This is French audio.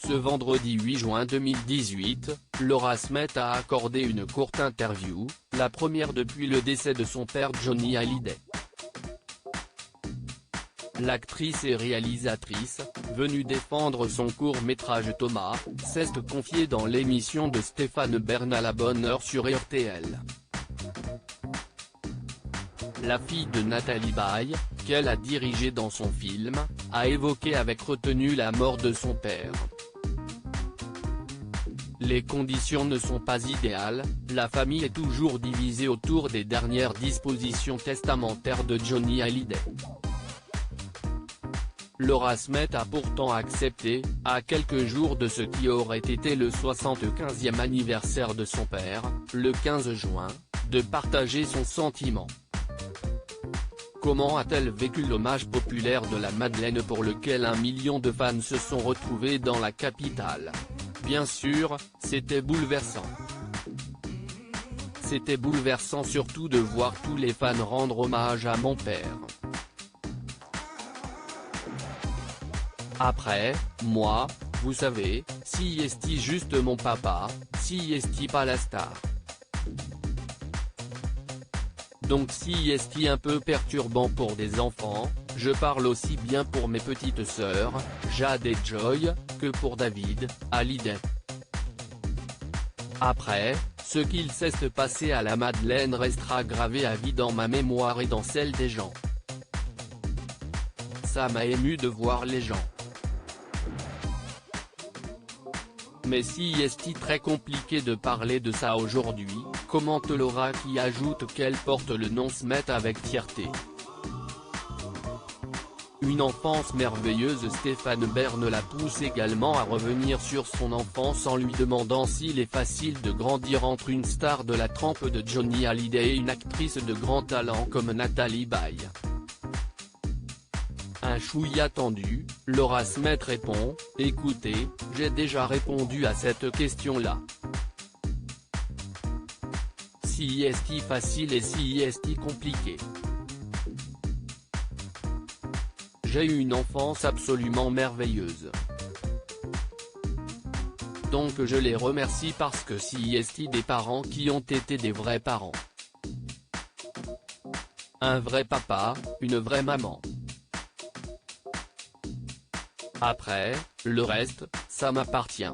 Ce vendredi 8 juin 2018, Laura Smith a accordé une courte interview, la première depuis le décès de son père Johnny Hallyday. L'actrice et réalisatrice, venue défendre son court-métrage Thomas, s'est confiée dans l'émission de Stéphane Bern à la bonne heure sur RTL. La fille de Nathalie Baye, qu'elle a dirigée dans son film, a évoqué avec retenue la mort de son père. Les conditions ne sont pas idéales, la famille est toujours divisée autour des dernières dispositions testamentaires de Johnny Hallyday. Laura Smith a pourtant accepté, à quelques jours de ce qui aurait été le 75e anniversaire de son père, le 15 juin, de partager son sentiment. Comment a-t-elle vécu l'hommage populaire de la Madeleine pour lequel 1 million de fans se sont retrouvés dans la capitale? Bien sûr, c'était bouleversant. C'était bouleversant surtout de voir tous les fans rendre hommage à mon père. Après, moi, vous savez, si est juste mon papa, si est pas la star. Donc si est un peu perturbant pour des enfants, je parle aussi bien pour mes petites sœurs, Jade et Joy, que pour David, Hallyday. Après, ce qu'il s'est passé à la Madeleine restera gravé à vie dans ma mémoire et dans celle des gens. Ça m'a ému de voir les gens. Mais si est très compliqué de parler de ça aujourd'hui, commente Laura qui ajoute qu'elle porte le nom Smith avec fierté. Une enfance merveilleuse. Stéphane Bern la pousse également à revenir sur son enfance en lui demandant s'il est facile de grandir entre une star de la trempe de Johnny Hallyday et une actrice de grand talent comme Nathalie Baye. Un chouïa tendu, Laura Smith répond, « Écoutez, j'ai déjà répondu à cette question-là. Si est facile et si est compliqué. J'ai eu une enfance absolument merveilleuse. Donc je les remercie parce que si est des parents qui ont été des vrais parents. Un vrai papa, une vraie maman. Après, le reste, ça m'appartient. »